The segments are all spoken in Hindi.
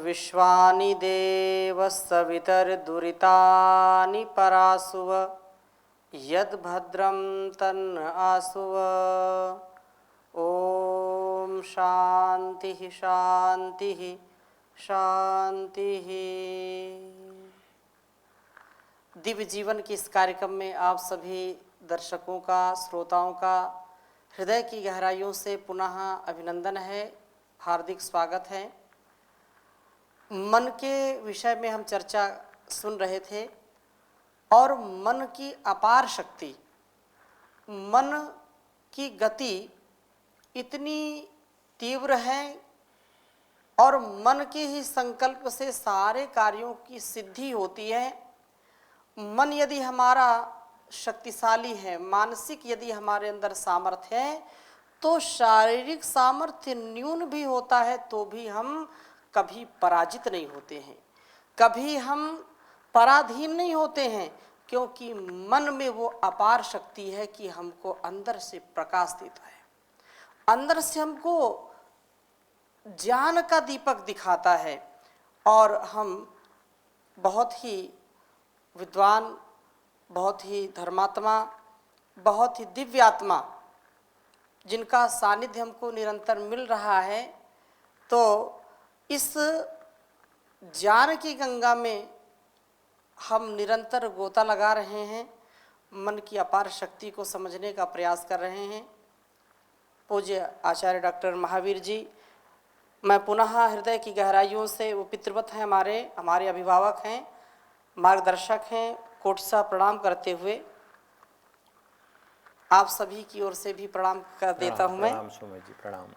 विश्वानि देव सवितर्दुरितानि परासुव यद्भद्रं तन्न आसुव। ओम शांति शांति शांति। दिव्य जीवन के इस कार्यक्रम में आप सभी दर्शकों का, श्रोताओं का हृदय की गहराइयों से पुनः अभिनंदन है, हार्दिक स्वागत है। मन के विषय में हम चर्चा सुन रहे थे और मन की अपार शक्ति, मन की गति इतनी तीव्र है और मन के ही संकल्प से सारे कार्यों की सिद्धि होती है। मन यदि हमारा शक्तिशाली है, मानसिक यदि हमारे अंदर सामर्थ्य है, तो शारीरिक सामर्थ्य न्यून भी होता है तो भी हम कभी पराजित नहीं होते हैं, कभी हम पराधीन नहीं होते हैं, क्योंकि मन में वो अपार शक्ति है कि हमको अंदर से प्रकाश देता है, अंदर से हमको ज्ञान का दीपक दिखाता है और हम बहुत ही विद्वान, बहुत ही धर्मात्मा, बहुत ही दिव्यात्मा जिनका सानिध्य हमको निरंतर मिल रहा है, तो इस ज्ञान की गंगा में हम निरंतर गोता लगा रहे हैं, मन की अपार शक्ति को समझने का प्रयास कर रहे हैं। पूज्य आचार्य डॉक्टर महावीर जी, मैं पुनः हृदय की गहराइयों से, वो पितृवत हैं, हमारे अभिभावक हैं, मार्गदर्शक हैं, कोटि प्रणाम करते हुए आप सभी की ओर से भी प्रणाम कर देता हूँ मैं। प्रणाम सुमेश जी, प्रणाम।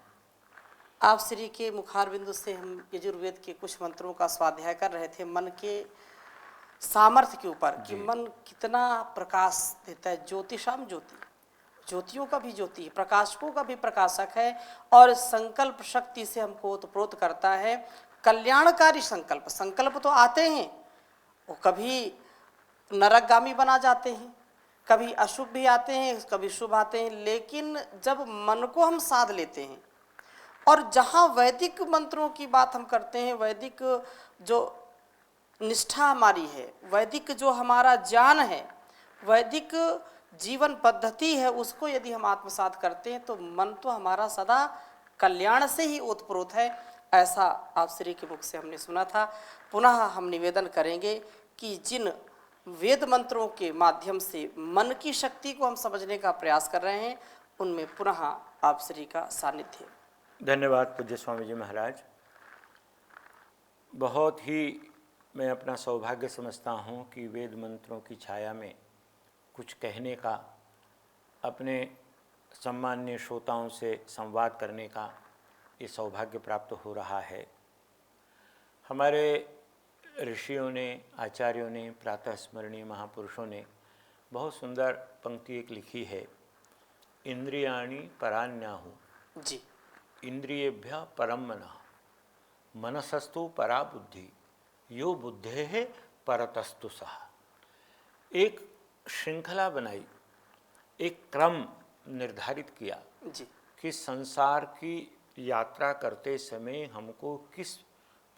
आप श्री के मुखार बिंदु से हम यजुर्वेद के कुछ मंत्रों का स्वाध्याय कर रहे थे मन के सामर्थ्य के ऊपर कि मन कितना प्रकाश देता है। ज्योतिषाम ज्योति, ज्योतियों का भी ज्योति है, प्रकाशकों का भी प्रकाशक है और संकल्प शक्ति से हमको ओतप्रोत करता है। कल्याणकारी संकल्प, संकल्प तो आते हैं, वो कभी नरकगामी बना जाते हैं, कभी अशुभ भी आते हैं, कभी शुभ आते हैं, लेकिन जब मन को हम साध लेते हैं और जहाँ वैदिक मंत्रों की बात हम करते हैं, वैदिक जो निष्ठा हमारी है, वैदिक जो हमारा ज्ञान है, वैदिक जीवन पद्धति है, उसको यदि हम आत्मसात करते हैं तो मन तो हमारा सदा कल्याण से ही ओतप्रोत है। ऐसा आप श्री के मुख से हमने सुना था। पुनः हम निवेदन करेंगे कि जिन वेद मंत्रों के माध्यम से मन की शक्ति को हम समझने का प्रयास कर रहे हैं, उनमें पुनः आप श्री का सानिध्य। धन्यवाद पूज्य स्वामी जी महाराज। बहुत ही मैं अपना सौभाग्य समझता हूँ कि वेद मंत्रों की छाया में कुछ कहने का, अपने सम्माननीय श्रोताओं से संवाद करने का ये सौभाग्य प्राप्त हो रहा है। हमारे ऋषियों ने, आचार्यों ने, प्रातः स्मरणीय महापुरुषों ने बहुत सुंदर पंक्ति एक लिखी है, इंद्रियाणि परान्याहु जी, इंद्रियेभ्य परम मनः मनसस्तु परा बुद्धि यो बुद्धे है परतस्तु सः। एक श्रृंखला बनाई, एक क्रम निर्धारित किया जी, कि संसार की यात्रा करते समय हमको किस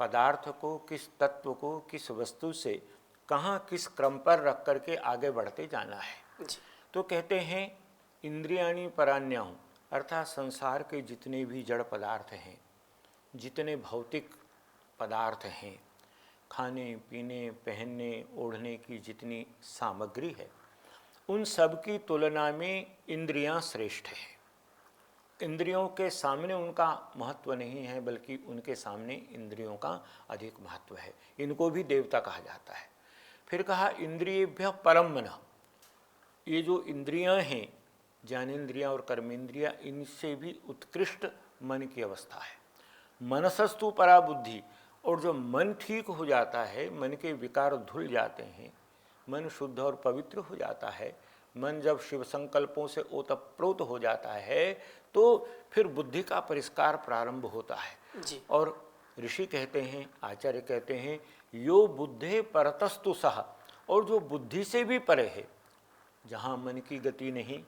पदार्थ को, किस तत्व को, किस वस्तु से कहाँ किस क्रम पर रख करके आगे बढ़ते जाना है। जी, तो कहते हैं इंद्रियाणि परान्याहु, अर्थात संसार के जितने भी जड़ पदार्थ हैं, जितने भौतिक पदार्थ हैं, खाने पीने, पहनने ओढ़ने की जितनी सामग्री है, उन सब की तुलना में इंद्रियां श्रेष्ठ हैं। इंद्रियों के सामने उनका महत्व नहीं है, बल्कि उनके सामने इंद्रियों का अधिक महत्व है। इनको भी देवता कहा जाता है। फिर कहा इंद्रियेभ्य परम मनः, ये जो इंद्रियां हैं, ज्ञानेन्द्रियां और कर्मेंद्रियां, इनसे भी उत्कृष्ट मन की अवस्था है। मनसस्तु परा बुद्धि, और जो मन ठीक हो जाता है, मन के विकार धुल जाते हैं, मन शुद्ध और पवित्र हो जाता है, मन जब शिव संकल्पों से ओतप्रोत हो जाता है, तो फिर बुद्धि का परिष्कार प्रारंभ होता है। जी। और ऋषि कहते हैं, आचार्य कहते हैं, यो बुद्धे परतस्तु सः, और जो बुद्धि से भी परे है, जहाँ मन की गति नहीं,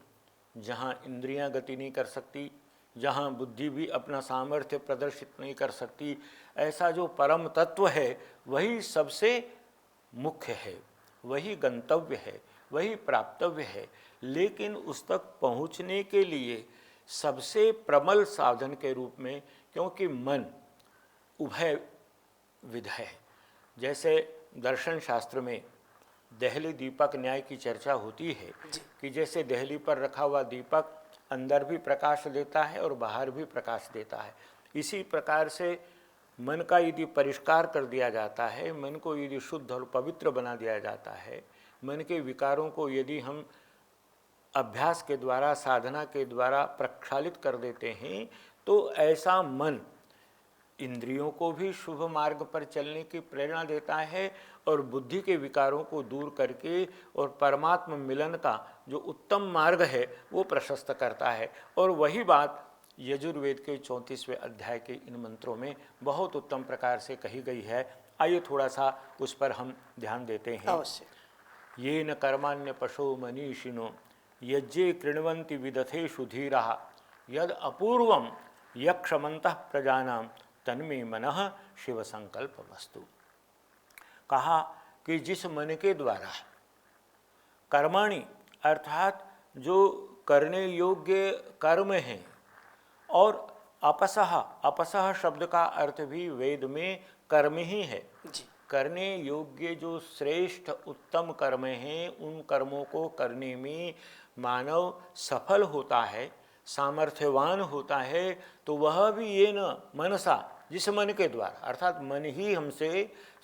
जहाँ इंद्रियां गति नहीं कर सकती, जहाँ बुद्धि भी अपना सामर्थ्य प्रदर्शित नहीं कर सकती, ऐसा जो परम तत्व है वही सबसे मुख्य है, वही गंतव्य है, वही प्राप्तव्य है। लेकिन उस तक पहुँचने के लिए सबसे प्रबल साधन के रूप में, क्योंकि मन उभय विध है, जैसे दर्शन शास्त्र में दहली दीपक न्याय की चर्चा होती है कि जैसे दहली पर रखा हुआ दीपक अंदर भी प्रकाश देता है और बाहर भी प्रकाश देता है, इसी प्रकार से मन का यदि परिष्कार कर दिया जाता है, मन को यदि शुद्ध और पवित्र बना दिया जाता है, मन के विकारों को यदि हम अभ्यास के द्वारा, साधना के द्वारा प्रक्षालित कर देते हैं, तो ऐसा मन इंद्रियों को भी शुभ मार्ग पर चलने की प्रेरणा देता है और बुद्धि के विकारों को दूर करके और परमात्मा मिलन का जो उत्तम मार्ग है वो प्रशस्त करता है। और वही बात यजुर्वेद के 34वें अध्याय के इन मंत्रों में बहुत उत्तम प्रकार से कही गई है। आइए थोड़ा सा उस पर हम ध्यान देते हैं। अवश्य। ये न कर्माण्य पशो मनीषिनो यज्ञे कृण्वन्ति विदथेषु धीराः यद अपूर्वम यक्षमन्तः प्रजानां तन्मे मनः शिव संकल्प वस्तु। कहा कि जिस मन के द्वारा कर्माणि अर्थात जो करने योग्य कर्म हैं, और अपसह शब्द का अर्थ भी वेद में कर्म ही है। करने योग्य जो श्रेष्ठ उत्तम कर्म हैं, उन कर्मों को करने में मानव सफल होता है, सामर्थ्यवान होता है, तो वह भी ये न मनसा, जिस मन के द्वारा, अर्थात मन ही हमसे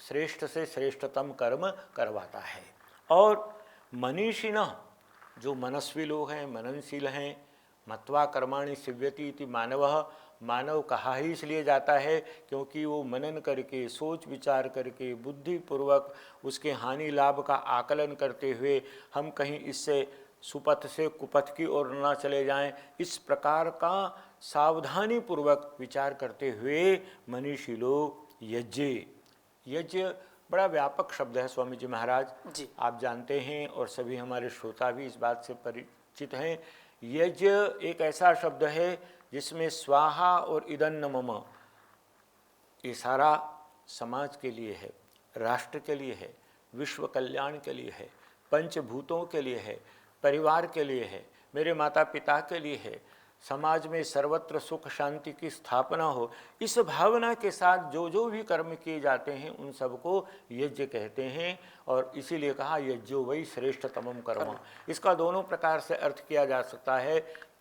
श्रेष्ठ से श्रेष्ठतम कर्म करवाता है। और मनीषिणः, जो मनस्वी लोग हैं, मननशील हैं, मत्वा कर्माणि सिव्यति इति मानवः, मानव कहा ही इसलिए जाता है क्योंकि वो मनन करके, सोच विचार करके, बुद्धिपूर्वक उसके हानि लाभ का आकलन करते हुए हम कहीं इससे सुपथ से कुपथ की ओर न चले जाएं, इस प्रकार का सावधानी पूर्वक विचार करते हुए मनीषी लोग यज्ञ बड़ा व्यापक शब्द है स्वामी जी महाराज जी। आप जानते हैं और सभी हमारे श्रोता भी इस बात से परिचित हैं। यज्ञ एक ऐसा शब्द है जिसमें स्वाहा और इदन्न मम, ये सारा समाज के लिए है, राष्ट्र के लिए है, विश्व कल्याण के लिए है, पंचभूतों के लिए है, परिवार के लिए है, मेरे माता पिता के लिए है, समाज में सर्वत्र सुख शांति की स्थापना हो, इस भावना के साथ जो जो भी कर्म किए जाते हैं उन सबको यज्ञ कहते हैं। और इसीलिए कहा यज्ञो वही श्रेष्ठतमम कर्म। इसका दोनों प्रकार से अर्थ किया जा सकता है,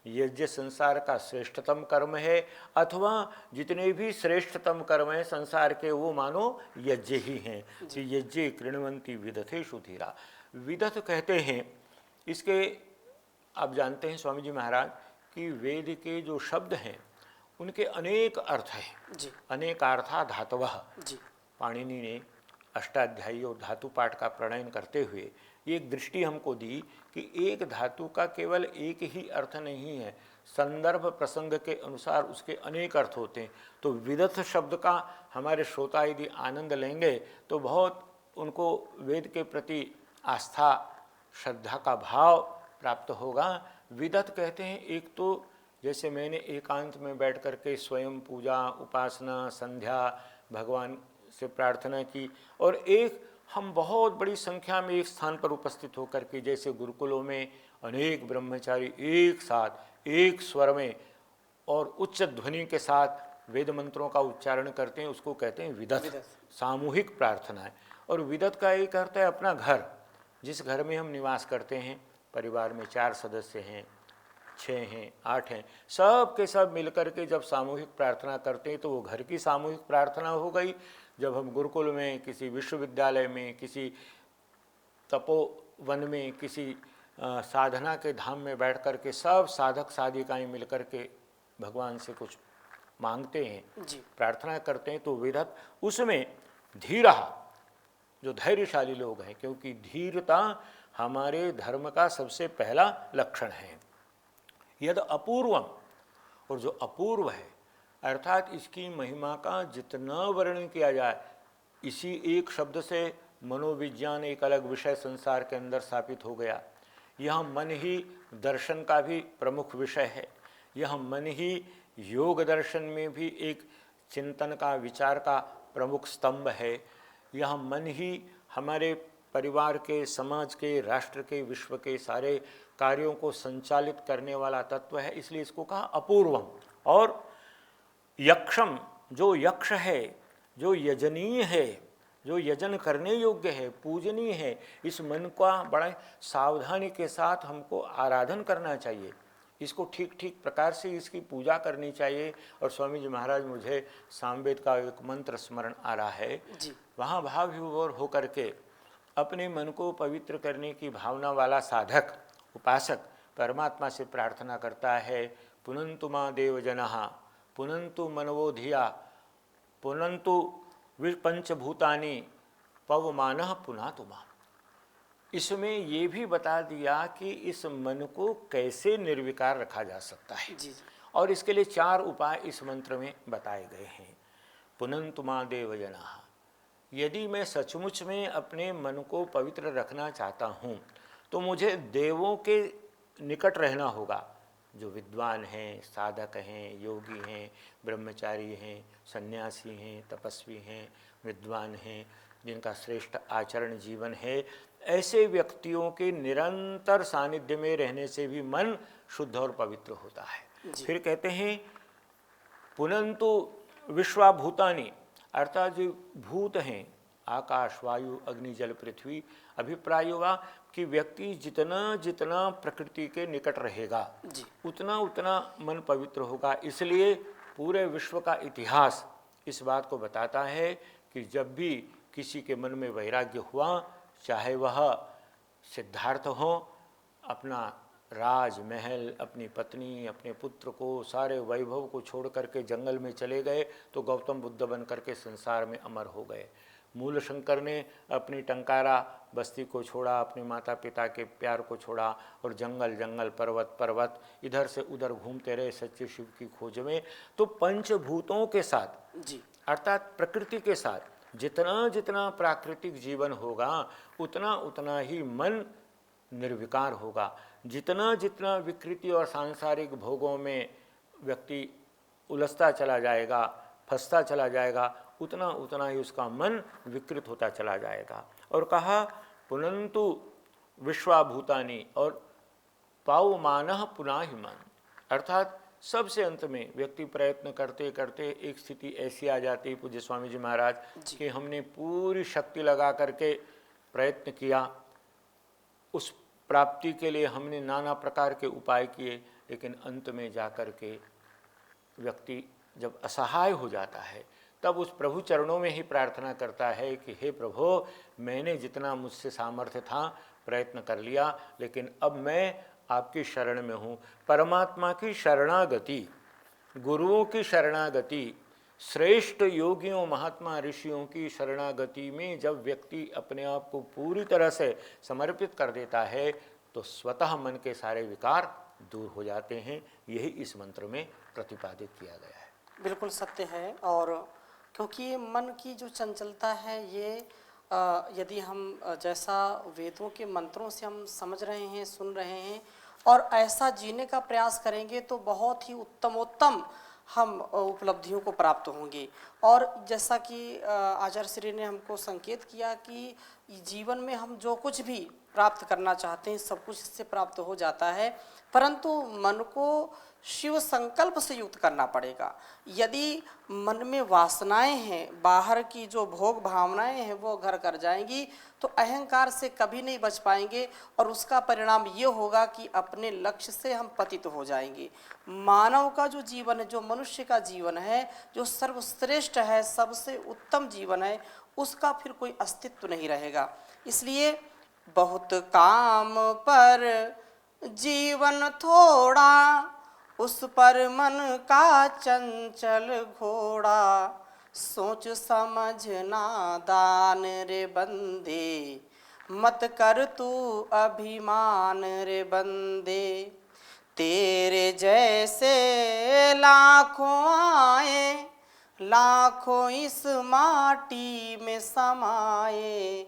यज्ञ संसार का श्रेष्ठतम कर्म है, अथवा जितने भी श्रेष्ठतम कर्म हैं संसार के वो मानो यज्ञ ही हैं। यज्ञे कृण्वन्ति विदथेषु धीरा। विदथ कहते हैं, इसके आप जानते हैं स्वामी जी महाराज कि वेद के जो शब्द हैं उनके अनेक अर्थ हैं जी। अनेकार्था धातवः। जी। पाणिनि ने अष्टाध्यायी और धातु पाठ का प्रणयन करते हुए ये एक दृष्टि हमको दी कि एक धातु का केवल एक ही अर्थ नहीं है, संदर्भ प्रसंग के अनुसार उसके अनेक अर्थ होते हैं। तो विदथ शब्द का हमारे श्रोता यदि आनंद लेंगे तो बहुत उनको वेद के प्रति आस्था श्रद्धा का भाव प्राप्त होगा। विदत कहते हैं, एक तो जैसे मैंने एकांत में बैठ करके स्वयं पूजा, उपासना, संध्या, भगवान से प्रार्थना की, और एक हम बहुत बड़ी संख्या में एक स्थान पर उपस्थित होकर के, जैसे गुरुकुलों में अनेक ब्रह्मचारी एक साथ एक स्वर में और उच्च ध्वनि के साथ वेद मंत्रों का उच्चारण करते हैं, उसको कहते हैं विदत, सामूहिक प्रार्थना है। और विदत का एक अर्थ है अपना घर, जिस घर में हम निवास करते हैं, परिवार में 4 सदस्य हैं, 6 हैं, 8 हैं, सब के सब मिलकर के जब सामूहिक प्रार्थना करते हैं तो वो घर की सामूहिक प्रार्थना हो गई। जब हम गुरुकुल में, किसी विश्वविद्यालय में, किसी तपोवन में, किसी साधना के धाम में बैठ कर के सब साधक साधिकाएँ मिलकर के भगवान से कुछ मांगते हैं, प्रार्थना करते हैं, तो विदत उसमें धीरा, जो धैर्यशाली लोग हैं, क्योंकि धीरता हमारे धर्म का सबसे पहला लक्षण है। यद अपूर्वम, और जो अपूर्व है अर्थात इसकी महिमा का जितना वर्णन किया जाए, इसी एक शब्द से मनोविज्ञान एक अलग विषय संसार के अंदर स्थापित हो गया। यह मन ही दर्शन का भी प्रमुख विषय है, यह मन ही योग दर्शन में भी एक चिंतन का, विचार का प्रमुख स्तंभ है। यह मन ही हमारे परिवार के, समाज के, राष्ट्र के, विश्व के सारे कार्यों को संचालित करने वाला तत्व है, इसलिए इसको कहा अपूर्वम। और यक्षम, जो यक्ष है, जो यजनीय है, जो यजन करने योग्य है, पूजनीय है, इस मन का बड़ा सावधानी के साथ हमको आराधन करना चाहिए। इसको ठीक ठीक प्रकार से इसकी पूजा करनी चाहिए। और स्वामी जी महाराज, मुझे सामवेद का एक मंत्र स्मरण आ रहा है जी। वहाँ भाव विभोर होकर के अपने मन को पवित्र करने की भावना वाला साधक, उपासक परमात्मा से प्रार्थना करता है, पुनन्तु मां देवजनः पुनन्तु मनवो धिया पुनन्तु पंचभूतानि पवमानः पुनातु मां। इसमें ये भी बता दिया कि इस मन को कैसे निर्विकार रखा जा सकता है। जी। और इसके लिए 4 उपाय इस मंत्र में बताए गए हैं। पुनन्तु मां देवजनः, यदि मैं सचमुच में अपने मन को पवित्र रखना चाहता हूँ तो मुझे देवों के निकट रहना होगा, जो विद्वान हैं, साधक हैं, योगी हैं, ब्रह्मचारी हैं, सन्यासी हैं, तपस्वी हैं, विद्वान हैं, जिनका श्रेष्ठ आचरण जीवन है, ऐसे व्यक्तियों के निरंतर सानिध्य में रहने से भी मन शुद्ध और पवित्र होता है। फिर कहते हैं पुनन्तु विश्वाभूतानि, अर्थात जो भूत हैं, आकाश, वायु, अग्नि, जल, पृथ्वी, अभिप्राय हुआ कि व्यक्ति जितना जितना प्रकृति के निकट रहेगा उतना उतना मन पवित्र होगा। इसलिए पूरे विश्व का इतिहास इस बात को बताता है कि जब भी किसी के मन में वैराग्य हुआ, चाहे वह सिद्धार्थ हो, अपना राज महल, अपनी पत्नी, अपने पुत्र को, सारे वैभव को छोड़ करके जंगल में चले गए तो गौतम बुद्ध बन करके संसार में अमर हो गए। मूल शंकर ने अपनी टंकारा बस्ती को छोड़ा, अपने माता पिता के प्यार को छोड़ा और जंगल जंगल, पर्वत पर्वत, इधर से उधर घूमते रहे सच्चे शिव की खोज में। तो पंचभूतों के साथ जी, अर्थात प्रकृति के साथ जितना जितना प्राकृतिक जीवन होगा उतना उतना ही मन निर्विकार होगा। जितना जितना विकृति और सांसारिक भोगों में व्यक्ति उलझता चला जाएगा, फंसता चला जाएगा, उतना उतना ही उसका मन विकृत होता चला जाएगा। और कहा पुनन्तु विश्वाभूतानि, और पावमानः पुनाहि मन, अर्थात सबसे अंत में व्यक्ति प्रयत्न करते करते एक स्थिति ऐसी आ जाती, पूज्य स्वामी जी महाराज, कि हमने पूरी शक्ति लगा करके प्रयत्न किया, उस प्राप्ति के लिए हमने नाना प्रकार के उपाय किए, लेकिन अंत में जाकर के व्यक्ति जब असहाय हो जाता है तब उस प्रभु चरणों में ही प्रार्थना करता है कि हे प्रभु, मैंने जितना मुझसे सामर्थ्य था प्रयत्न कर लिया, लेकिन अब मैं आपकी शरण में हूँ। परमात्मा की शरणागति, गुरुओं की शरणागति, श्रेष्ठ योगियों, महात्मा, ऋषियों की शरणागति में जब व्यक्ति अपने आप को पूरी तरह से समर्पित कर देता है तो स्वतः मन के सारे विकार दूर हो जाते हैं। यही इस मंत्र में प्रतिपादित किया गया है। बिल्कुल सत्य है। और क्योंकि ये मन की जो चंचलता है, ये यदि हम जैसा वेदों के मंत्रों से हम समझ रहे हैं, सुन रहे हैं और ऐसा जीने का प्रयास करेंगे तो बहुत ही उत्तमोत्तम हम उपलब्धियों को प्राप्त होंगे। और जैसा कि आचार्य श्री ने हमको संकेत किया कि जीवन में हम जो कुछ भी प्राप्त करना चाहते हैं सब कुछ इससे प्राप्त हो जाता है, परंतु मन को शिव संकल्प से युक्त करना पड़ेगा। यदि मन में वासनाएं हैं, बाहर की जो भोग भावनाएं हैं वो घर कर जाएंगी तो अहंकार से कभी नहीं बच पाएंगे और उसका परिणाम ये होगा कि अपने लक्ष्य से हम पतित हो जाएंगे। मानव का जो जीवन है, जो मनुष्य का जीवन है, जो सर्वश्रेष्ठ है, सबसे उत्तम जीवन है, उसका फिर कोई अस्तित्व नहीं रहेगा। इसलिए बहुत काम पर जीवन थोड़ा, उस पर मन का चंचल घोड़ा, सोच समझ नादान रे बंदे, मत कर तू अभिमान रे बंदे। तेरे जैसे लाखों आए, लाखों इस माटी में समाए,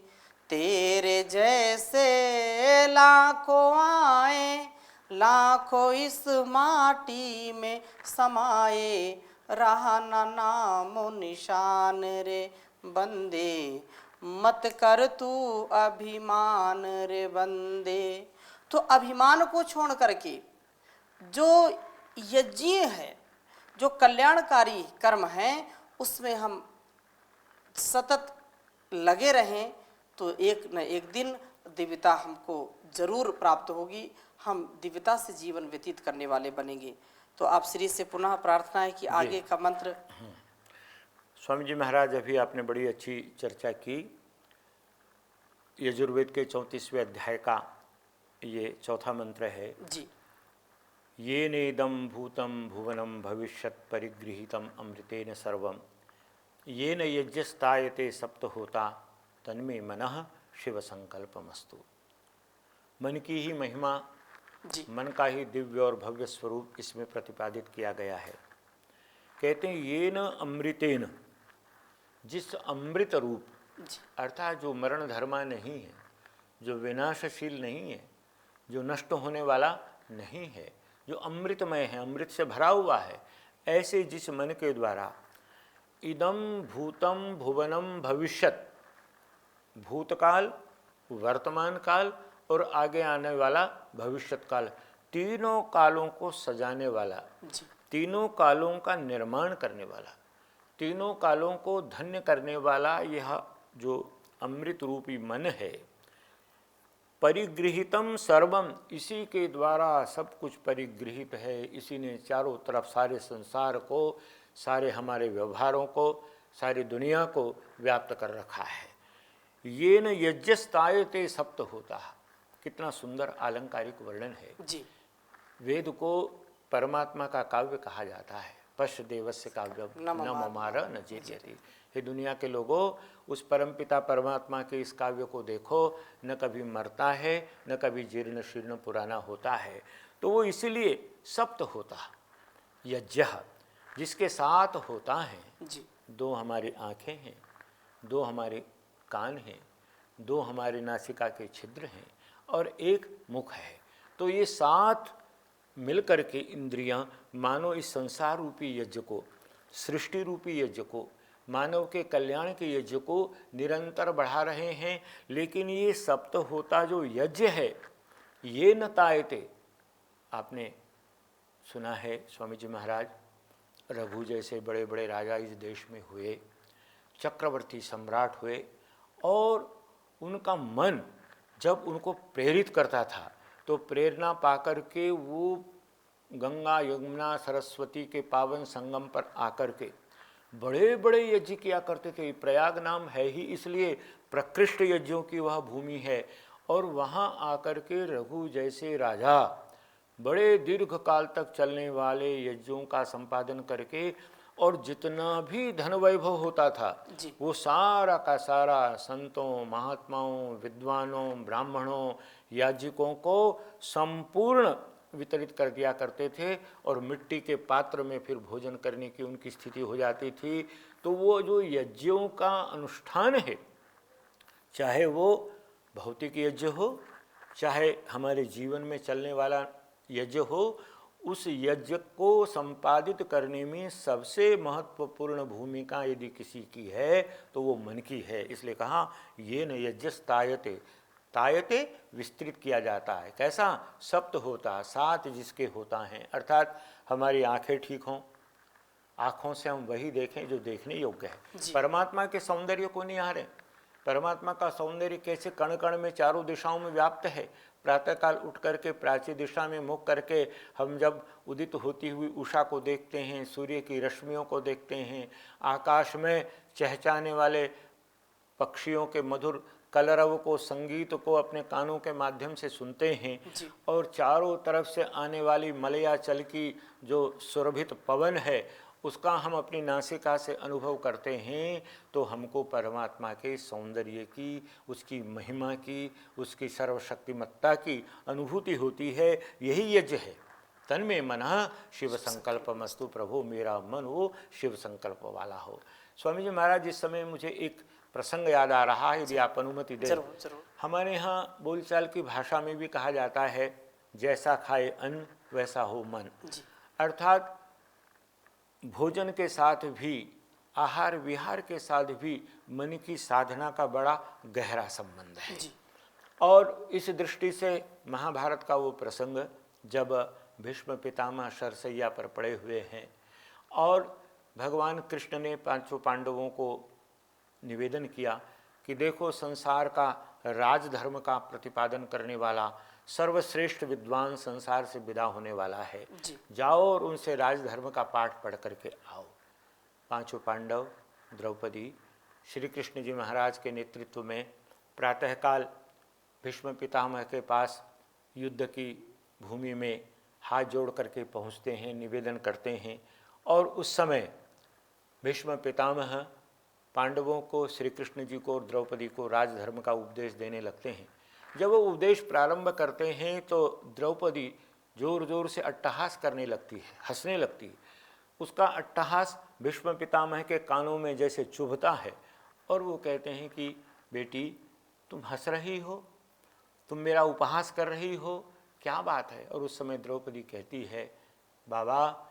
तेरे जैसे लाखों आए, लाखों इस माटी में समाये, रहा न नामो निशान रे बंदे, मत कर तू अभिमान रे बंदे। तो अभिमान को छोड़ करके जो यज्ञ है, जो कल्याणकारी कर्म है, उसमें हम सतत लगे रहें तो एक न एक दिन दिव्यता हमको जरूर प्राप्त होगी, हम दिव्यता से जीवन व्यतीत करने वाले बनेंगे। तो आप श्री से पुनः प्रार्थना है कि आगे का मंत्र। स्वामी जी महाराज, अभी आपने बड़ी अच्छी चर्चा की। यजुर्वेद के 34वें अध्याय का ये चौथा मंत्र है जी। ये नेदम भूतम भुवनम भविष्यत परिगृहीतम अमृतेन सर्वम, ये न यज्ञस्तायते सप्त होता, तन्मे मनः शिव संकल्पमस्तु। मन की ही महिमा, जी। मन का ही दिव्य और भव्य स्वरूप इसमें प्रतिपादित किया गया है। कहते हैं ये न अमृतेन, जिस अमृत रूप जी। अर्थात जो मरण धर्मा नहीं है, जो विनाशशील नहीं है, जो नष्ट होने वाला नहीं है, जो अमृतमय है, अमृत से भरा हुआ है, ऐसे जिस मन के द्वारा इदम भूतम भुवनम भविष्यत, भूतकाल, वर्तमान काल और आगे आने वाला भविष्यत काल, तीनों कालों को सजाने वाला, जी। तीनों कालों का निर्माण करने वाला, तीनों कालों को धन्य करने वाला यह जो अमृत रूपी मन है, परिगृहितम सर्वम, इसी के द्वारा सब कुछ परिगृहित है। इसी ने चारों तरफ सारे संसार को, सारे हमारे व्यवहारों को, सारी दुनिया को व्याप्त कर रखा है। ये न यज्ञस्तायते सप्त होता, कितना सुंदर आलंकारिक वर्णन है। जी। वेद को परमात्मा का काव्य कहा जाता है। पश्य देवस्य काव्यम न ममार न जीर्यति। हे दुनिया के लोगों, उस परमपिता परमात्मा के इस काव्य को देखो, न कभी मरता है, न कभी जीर्ण शीर्ण पुराना होता है। तो वो इसलिए सप्त होता, यज्ञ, जिसके साथ होता है। जी। दो हमारी आँखें हैं, दो हमारे कान हैं, दो हमारे नासिका के छिद्र हैं और एक मुख है। तो ये साथ मिलकर के इंद्रियां मानो इस संसार रूपी यज्ञ को, सृष्टि रूपी यज्ञ को, मानव के कल्याण के यज्ञ को निरंतर बढ़ा रहे हैं। लेकिन ये सप्त होता जो यज्ञ है, ये न तायते। आपने सुना है स्वामी जी महाराज, रघु जैसे बड़े बड़े राजा इस देश में हुए, चक्रवर्ती सम्राट हुए, और उनका मन जब उनको प्रेरित करता था तो प्रेरणा पाकर के वो गंगा यमुना सरस्वती के पावन संगम पर आकर के बड़े बड़े यज्ञ किया करते थे। प्रयाग नाम है ही इसलिए प्रकृष्ट यज्ञों की वह भूमि है। और वहाँ आकर के रघु जैसे राजा बड़े दीर्घ काल तक चलने वाले यज्ञों का संपादन करके, और जितना भी धन वैभव होता था वो सारा का सारा संतों, महात्माओं, विद्वानों, ब्राह्मणों, याजिकों को संपूर्ण वितरित कर दिया करते थे। और मिट्टी के पात्र में फिर भोजन करने की उनकी स्थिति हो जाती थी। तो वो जो यज्ञों का अनुष्ठान है, चाहे वो भौतिक यज्ञ हो, चाहे हमारे जीवन में चलने वाला यज्ञ हो, उस यज्ञ को संपादित करने में सबसे महत्वपूर्ण भूमिका यदि किसी की है तो वो मन की है। इसलिए कहा ये न यज्ञस्तायते, तायते विस्तृत किया जाता है। कैसा? सप्त होता, सात जिसके होता है। अर्थात हमारी आंखें ठीक हों, आँखों से हम वही देखें जो देखने योग्य है। परमात्मा के सौंदर्य को निहारें। परमात्मा का सौंदर्य कैसे कण कण में चारों दिशाओं में व्याप्त है। प्रातःकाल उठ करके प्राची दिशा में मुख करके हम जब उदित होती हुई उषा को देखते हैं, सूर्य की रश्मियों को देखते हैं, आकाश में चहचहाने वाले पक्षियों के मधुर कलरव को, संगीत को अपने कानों के माध्यम से सुनते हैं, और चारों तरफ से आने वाली मलयाचल की जो सुरभित पवन है उसका हम अपनी नासिका से अनुभव करते हैं, तो हमको परमात्मा के सौंदर्य की, उसकी महिमा की, उसकी सर्वशक्तिमत्ता की अनुभूति होती है। यही यज्ञ है। तन्मे मनः शिव संकल्पमस्तु। प्रभु मेरा मन वो शिव संकल्प वाला हो। स्वामी जी महाराज, इस समय मुझे एक प्रसंग याद आ रहा है, यदि आप अनुमति दें। जरूर जरूर। हमारे यहाँ बोलचाल की भाषा में भी कहा जाता है जैसा खाए अन्न वैसा हो मन। जी अर्थात भोजन के साथ भी, आहार विहार के साथ भी मन की साधना का बड़ा गहरा संबंध है। जी और इस दृष्टि से महाभारत का वो प्रसंग जब भीष्म पितामह शरसैया पर पड़े हुए हैं और भगवान कृष्ण ने पांचों पांडवों को निवेदन किया कि देखो, संसार का राजधर्म का प्रतिपादन करने वाला सर्वश्रेष्ठ विद्वान संसार से विदा होने वाला है, जी जाओ और उनसे राजधर्म का पाठ पढ़ करके आओ। पांचों पांडव, द्रौपदी, श्री कृष्ण जी महाराज के नेतृत्व में प्रातःकाल भीष्म पितामह के पास युद्ध की भूमि में हाथ जोड़ करके पहुँचते हैं, निवेदन करते हैं। और उस समय भीष्म पितामह पांडवों को, श्री कृष्ण जी को और द्रौपदी को राजधर्म का उपदेश देने लगते हैं। जब वो उपदेश प्रारंभ करते हैं तो द्रौपदी जोर जोर से अट्टहास करने लगती है, हंसने लगती है। उसका अट्टहास भीष्म पितामह के कानों में जैसे चुभता है और वो कहते हैं कि बेटी, तुम हंस रही हो, तुम मेरा उपहास कर रही हो, क्या बात है? और उस समय द्रौपदी कहती है, बाबा,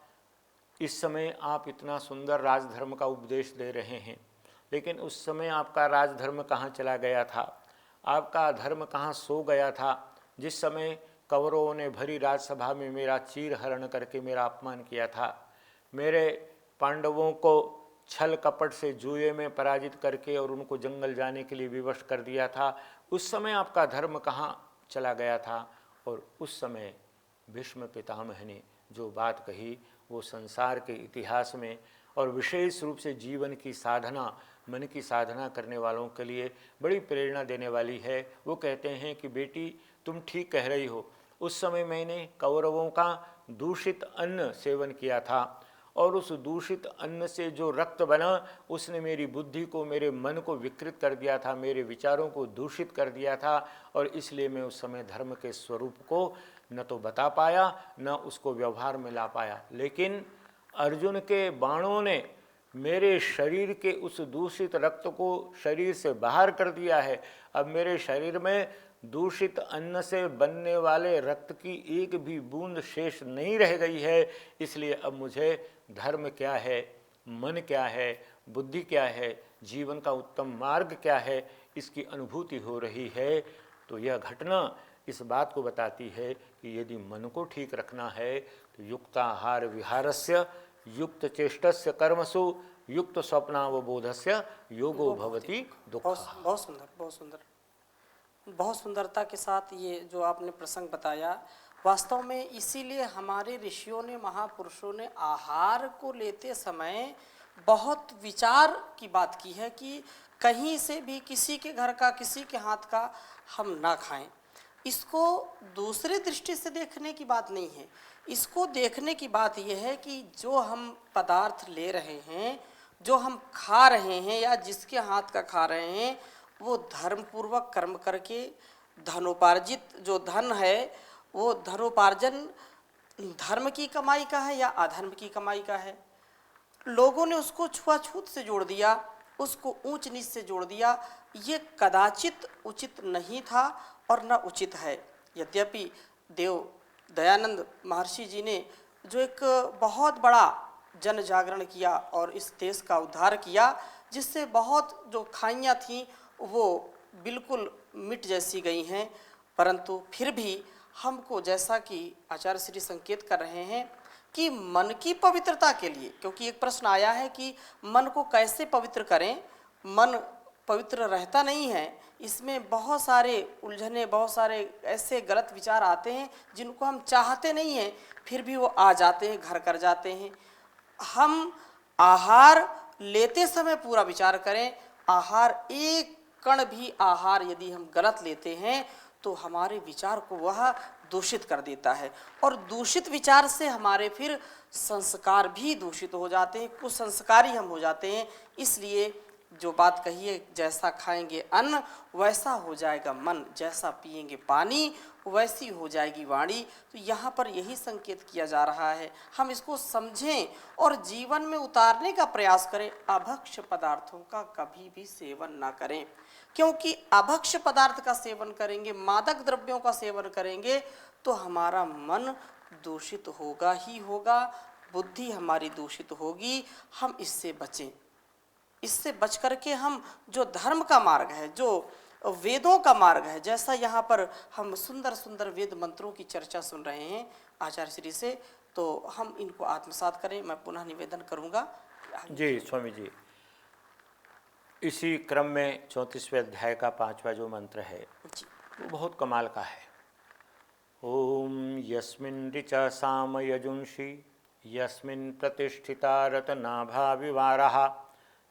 इस समय आप इतना सुंदर राजधर्म का उपदेश दे रहे हैं, लेकिन उस समय आपका राजधर्म कहाँ चला गया था? आपका धर्म कहाँ सो गया था? जिस समय कौरवों ने भरी राजसभा में मेरा चीर हरण करके मेरा अपमान किया था, मेरे पांडवों को छल कपट से जुए में पराजित करके और उनको जंगल जाने के लिए विवश कर दिया था, उस समय आपका धर्म कहाँ चला गया था? और उस समय भीष्म पितामह ने जो बात कही वो संसार के इतिहास में और विशेष रूप से जीवन की साधना, मन की साधना करने वालों के लिए बड़ी प्रेरणा देने वाली है। वो कहते हैं कि बेटी, तुम ठीक कह रही हो, उस समय मैंने कौरवों का दूषित अन्न सेवन किया था और उस दूषित अन्न से जो रक्त बना उसने मेरी बुद्धि को, मेरे मन को विकृत कर दिया था, मेरे विचारों को दूषित कर दिया था और इसलिए मैं उस समय धर्म के स्वरूप को न तो बता पाया न उसको व्यवहार में ला पाया। लेकिन अर्जुन के बाणों ने मेरे शरीर के उस दूषित रक्त को शरीर से बाहर कर दिया है। अब मेरे शरीर में दूषित अन्न से बनने वाले रक्त की एक भी बूंद शेष नहीं रह गई है। इसलिए अब मुझे धर्म क्या है, मन क्या है, बुद्धि क्या है, जीवन का उत्तम मार्ग क्या है, इसकी अनुभूति हो रही है। तो यह घटना इस बात को बताती है कि यदि मन को ठीक रखना है तो युक्ताहार विहारस्य युक्त चेष्टस्य कर्मसु युक्त स्वप्नावबोधस्य योगो भवति दुःखः। बहुत सुंदर, बहुत सुंदर, बहुत सुंदरता के साथ ये जो आपने प्रसंग बताया, वास्तव में इसीलिए हमारे ऋषियों ने, महापुरुषों ने आहार को लेते समय बहुत विचार की बात की है कि कहीं से भी किसी के घर का, किसी के हाथ का हम ना खाएं। इसको दूसरे दृष्टि से देखने की बात नहीं है, इसको देखने की बात यह है कि जो हम पदार्थ ले रहे हैं, जो हम खा रहे हैं या जिसके हाथ का खा रहे हैं, वो धर्मपूर्वक कर्म करके धनोपार्जित जो धन है, वो धनोपार्जन धर्म की कमाई का है या अधर्म की कमाई का है। लोगों ने उसको छुआछूत से जोड़ दिया, उसको ऊंच नीच से जोड़ दिया। ये कदाचित उचित नहीं था और न उचित है। यद्यपि देव दयानंद महर्षि जी ने जो एक बहुत बड़ा जन जागरण किया और इस देश का उद्धार किया, जिससे बहुत जो खाइयाँ थीं वो बिल्कुल मिट जैसी गई हैं, परंतु फिर भी हमको, जैसा कि आचार्य श्री संकेत कर रहे हैं कि मन की पवित्रता के लिए, क्योंकि एक प्रश्न आया है कि मन को कैसे पवित्र करें, मन पवित्र रहता नहीं है, इसमें बहुत सारे उलझने, बहुत सारे ऐसे गलत विचार आते हैं जिनको हम चाहते नहीं हैं, फिर भी वो आ जाते हैं, घर कर जाते हैं। हम आहार लेते समय पूरा विचार करें। आहार, एक कण भी आहार यदि हम गलत लेते हैं तो हमारे विचार को वह दूषित कर देता है और दूषित विचार से हमारे फिर संस्कार भी दूषित हो जाते हैं, कुछ संस्कारी हम हो जाते हैं। इसलिए जो बात कही है, जैसा खाएंगे अन्न वैसा हो जाएगा मन, जैसा पिएंगे पानी वैसी हो जाएगी वाणी। तो यहाँ पर यही संकेत किया जा रहा है, हम इसको समझें और जीवन में उतारने का प्रयास करें। अभक्ष्य पदार्थों का कभी भी सेवन ना करें, क्योंकि अभक्ष्य पदार्थ का सेवन करेंगे, मादक द्रव्यों का सेवन करेंगे तो हमारा मन दूषित होगा ही होगा, बुद्धि हमारी दूषित होगी। हम इससे बचें, इससे बच करके हम जो धर्म का मार्ग है, जो वेदों का मार्ग है, जैसा यहाँ पर हम सुंदर सुंदर वेद मंत्रों की चर्चा सुन रहे हैं आचार्य श्री से, तो हम इनको आत्मसात करें। मैं पुनः निवेदन करूँगा। जी स्वामी जी, इसी क्रम में 34वें अध्याय का 5वां जो मंत्र है वो बहुत कमाल का है। ओम यस्मिन् ऋचा साम यजुंषि यस्मिन् प्रतिष्ठिता रत्नाभा विवारः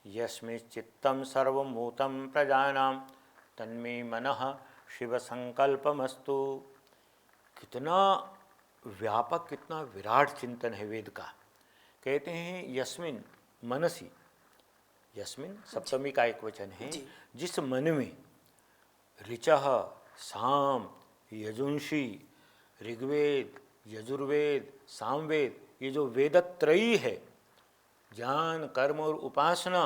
यस्मिच्चित्तं सर्वभूतं प्रजानां तन्मे मनः शिव संकल्पमस्तु। कितना व्यापक, कितना विराट चिंतन है वेद का। कहते हैं यस्मिन मनसी, यस्मिन सप्तमी का एक वचन है, जिस मन में ऋचः साम यजुंषि, ऋग्वेद यजुर्वेद सामवेद, ये जो वेदत्रयी है, ज्ञान कर्म और उपासना,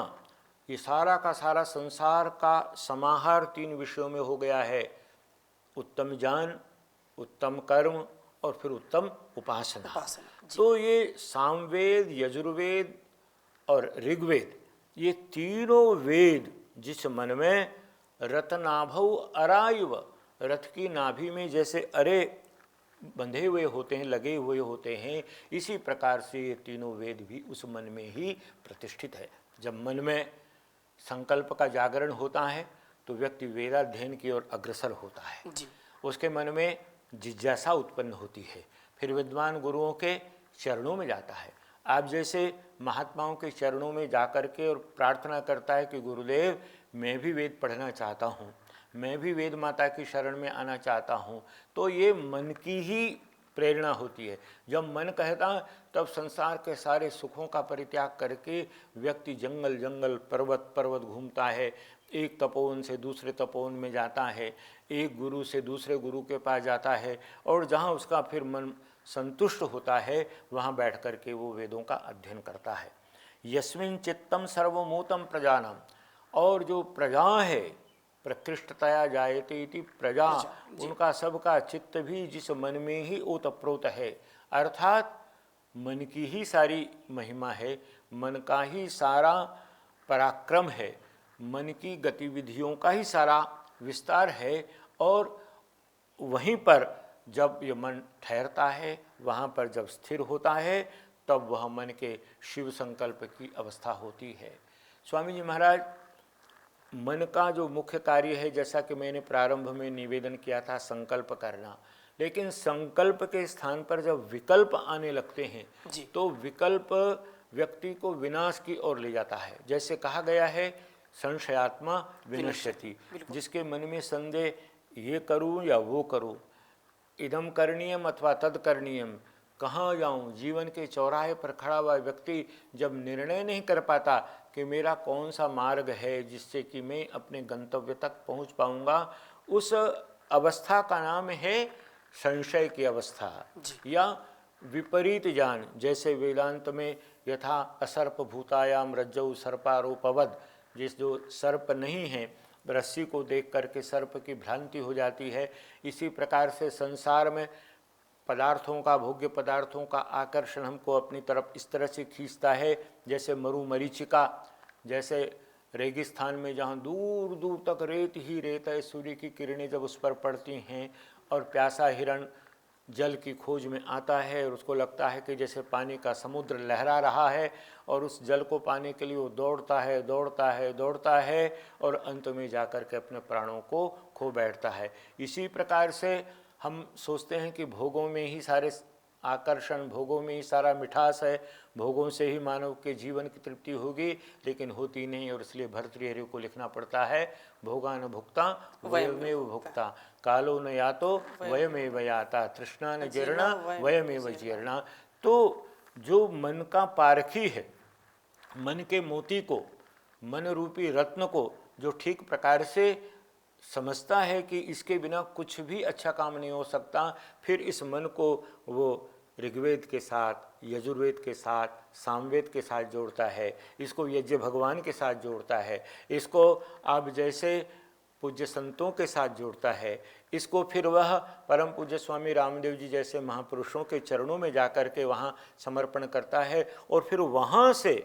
ये सारा का सारा संसार का समाहार 3 विषयों में हो गया है। उत्तम ज्ञान, उत्तम कर्म और फिर उत्तम उपासना। तो ये सामवेद यजुर्वेद और ऋग्वेद, ये तीनों वेद जिस मन में रत्नाभौ अरायुव, रथ की नाभि में जैसे अरे बंधे हुए होते हैं, लगे हुए होते हैं, इसी प्रकार से ये तीनों वेद भी उस मन में ही प्रतिष्ठित है। जब मन में संकल्प का जागरण होता है तो व्यक्ति वेदाध्ययन की ओर अग्रसर होता है, उसके मन में जिज्ञासा उत्पन्न होती है, फिर विद्वान गुरुओं के चरणों में जाता है। आप जैसे महात्माओं के चरणों में जाकर के और प्रार्थना करता है कि गुरुदेव मैं भी वेद पढ़ना चाहता हूँ, मैं भी वेद माता की शरण में आना चाहता हूँ, तो ये मन की ही प्रेरणा होती है। जब मन कहता है तब संसार के सारे सुखों का परित्याग करके व्यक्ति जंगल जंगल पर्वत पर्वत घूमता है, एक तपोवन से दूसरे तपोवन में जाता है, एक गुरु से दूसरे गुरु के पास जाता है, और जहाँ उसका फिर मन संतुष्ट होता है वहाँ बैठ कर के वो वेदों का अध्ययन करता है। यस्मिन् चित्तम सर्वमूतम प्रजानाम, और जो प्रजा है प्रकृष्टतया जायते इति प्रजा, उनका सबका चित्त भी जिस मन में ही ओतप्रोत है, अर्थात मन की ही सारी महिमा है, मन का ही सारा पराक्रम है, मन की गतिविधियों का ही सारा विस्तार है। और वहीं पर जब ये मन ठहरता है, वहाँ पर जब स्थिर होता है, तब वह मन के शिव संकल्प की अवस्था होती है। स्वामी जी महाराज, मन का जो मुख्य कार्य है, जैसा कि मैंने प्रारंभ में निवेदन किया था, संकल्प करना, लेकिन संकल्प के स्थान पर जब विकल्प आने लगते हैं तो विकल्प व्यक्ति को विनाश की ओर ले जाता है। जैसे कहा गया है संशयात्मा विनश्यति, जिसके मन में संदेह, ये करूं या वो करूं, इदम करणीयम अथवा तद करणीयम, कहाँ जाऊं, जीवन के चौराहे पर खड़ा हुआ व्यक्ति जब निर्णय नहीं कर पाता कि मेरा कौन सा मार्ग है जिससे कि मैं अपने गंतव्य तक पहुंच पाऊंगा, उस अवस्था का नाम है संशय की अवस्था या विपरीत ज्ञान। जैसे वेदांत में यथा असर्प भूतायाम रज्जौ सर्पारोपवद, जिस जो सर्प नहीं है, रस्सी को देख करके सर्प की भ्रांति हो जाती है, इसी प्रकार से संसार में पदार्थों का, भोग्य पदार्थों का आकर्षण हमको अपनी तरफ इस तरह से खींचता है जैसे मरुमरीचिका, जैसे रेगिस्तान में जहाँ दूर दूर तक रेत ही रेत है, सूर्य की किरणें जब उस पर पड़ती हैं और प्यासा हिरण जल की खोज में आता है और उसको लगता है कि जैसे पानी का समुद्र लहरा रहा है, और उस जल को पाने के लिए वो दौड़ता है दौड़ता है दौड़ता है और अंत में जाकर के अपने प्राणों को खो बैठता है। इसी प्रकार से हम सोचते हैं कि भोगों में ही सारे आकर्षण, भोगों में ही सारा मिठास है, भोगों से ही मानव के जीवन की तृप्ति होगी, लेकिन होती नहीं। और इसलिए भर्तृहरि को लिखना पड़ता है, भोगा न भुक्ता वयमेव भुक्ता, कालो न यातो वयमेव याता, तृष्णा न जीर्णा वयमेव जीर्णा। तो जो मन का पारखी है, मन के मोती को, मन रूपी रत्न को जो ठीक प्रकार से समझता है कि इसके बिना कुछ भी अच्छा काम नहीं हो सकता, फिर इस मन को वो ऋग्वेद के साथ, यजुर्वेद के साथ, सामवेद के साथ जोड़ता है, इसको यज्ञ भगवान के साथ जोड़ता है, इसको आप जैसे पूज्य संतों के साथ जोड़ता है, इसको फिर वह परम पूज्य स्वामी रामदेव जी जैसे महापुरुषों के चरणों में जाकर के वहाँ समर्पण करता है और फिर वहाँ से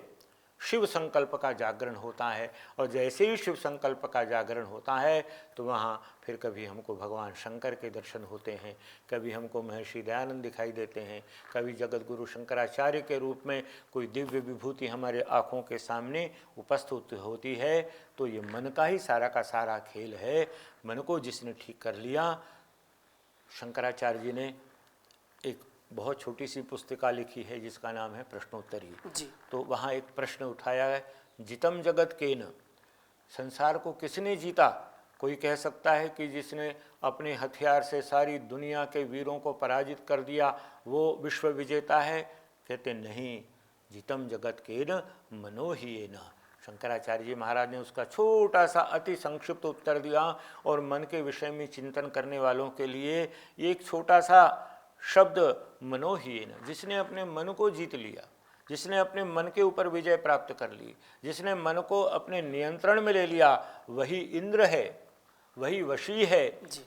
शिव संकल्प का जागरण होता है। और जैसे ही शिव संकल्प का जागरण होता है तो वहाँ फिर कभी हमको भगवान शंकर के दर्शन होते हैं, कभी हमको महर्षि दयानंद दिखाई देते हैं, कभी जगत गुरु शंकराचार्य के रूप में कोई दिव्य विभूति हमारे आँखों के सामने उपस्थित होती है। तो ये मन का ही सारा का सारा खेल है। मन को जिसने ठीक कर लिया, शंकराचार्य जी ने एक बहुत छोटी सी पुस्तिका लिखी है जिसका नाम है प्रश्नोत्तरी जी। तो वहाँ एक प्रश्न उठाया है, जितम जगत केन, संसार को किसने जीता। कोई कह सकता है कि जिसने अपने हथियार से सारी दुनिया के वीरों को पराजित कर दिया वो विश्व विजेता है। कहते नहीं, जितम जगत केन मनो ही येन। शंकराचार्य जी महाराज ने उसका छोटा सा अति संक्षिप्त उत्तर दिया और मन के विषय में चिंतन करने वालों के लिए एक छोटा सा शब्द मनोहीन, जिसने अपने मन को जीत लिया, जिसने अपने मन के ऊपर विजय प्राप्त कर ली, जिसने मन को अपने नियंत्रण में ले लिया, वही इंद्र है, वही वशी है,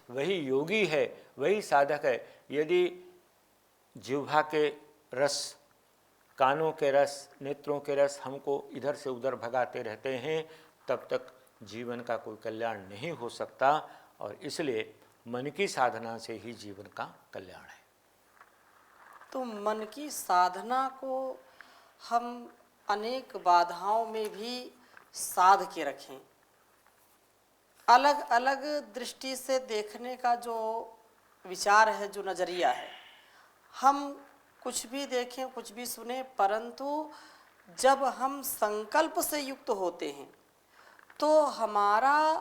वही योगी है, वही साधक है। यदि जिह्वा के रस, कानों के रस, नेत्रों के रस हमको इधर से उधर भगाते रहते हैं, तब तक जीवन का कोई कल्याण नहीं हो सकता। और इसलिए मन की साधना से ही जीवन का कल्याण है। तो मन की साधना को हम अनेक बाधाओं में भी साध के रखें। अलग अलग दृष्टि से देखने का जो विचार है, जो नज़रिया है, हम कुछ भी देखें, कुछ भी सुने, परंतु जब हम संकल्प से युक्त होते हैं तो हमारा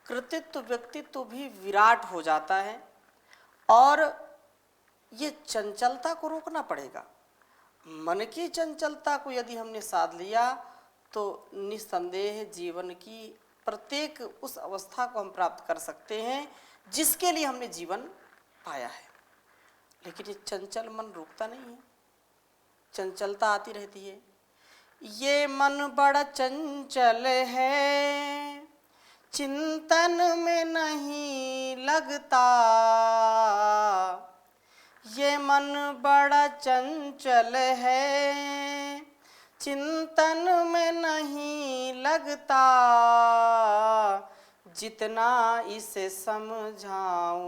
कृतित्व, व्यक्तित्व भी विराट हो जाता है। और ये चंचलता को रोकना पड़ेगा। मन की चंचलता को यदि हमने साध लिया तो निस्संदेह जीवन की प्रत्येक उस अवस्था को हम प्राप्त कर सकते हैं जिसके लिए हमने जीवन पाया है। लेकिन ये चंचल मन रुकता नहीं है, चंचलता आती रहती है। ये मन बड़ा चंचल है, चिंतन में नहीं लगता। ये मन बड़ा चंचल है, चिंतन में नहीं लगता। जितना इसे समझाऊं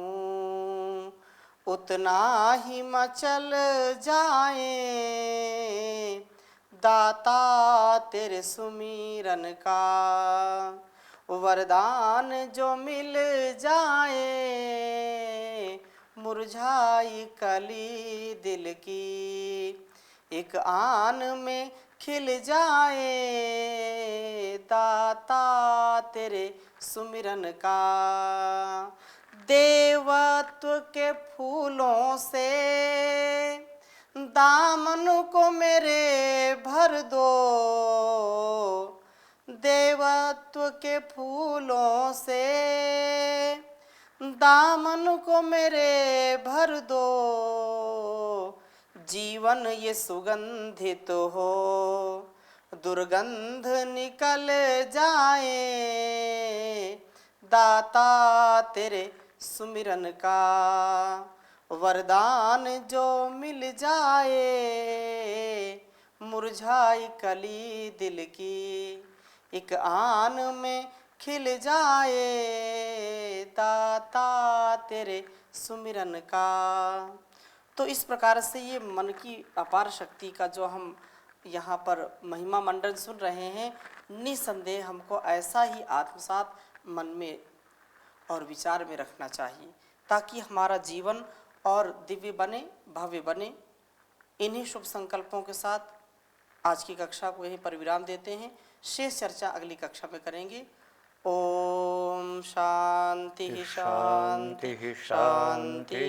उतना ही मचल जाए। दाता तेरे सुमिरन का वरदान जो मिल जाए। मुरझाई कली दिल की एक आन में खिल जाए। दाता तेरे सुमिरन का देवत्व के फूलों से दामन को मेरे भर दो। देवत्व के फूलों से दामन को मेरे भर दो। जीवन ये सुगंधित हो, दुर्गंध निकल जाए। दाता तेरे सुमिरन का वरदान जो मिल जाए। मुरझाई कली दिल की एक आन में खिल जाए। दाता तेरे सुमिरन का। तो इस प्रकार से ये मन की अपार शक्ति का जो हम यहाँ पर महिमा मंडन सुन रहे हैं, निसंदेह हमको ऐसा ही आत्मसात मन में और विचार में रखना चाहिए ताकि हमारा जीवन और दिव्य बने, भव्य बने। इन्हीं शुभ संकल्पों के साथ आज की कक्षा को यहीं पर विराम देते हैं। शेष चर्चा अगली कक्षा में करेंगे। ओम शांति शांति शांति।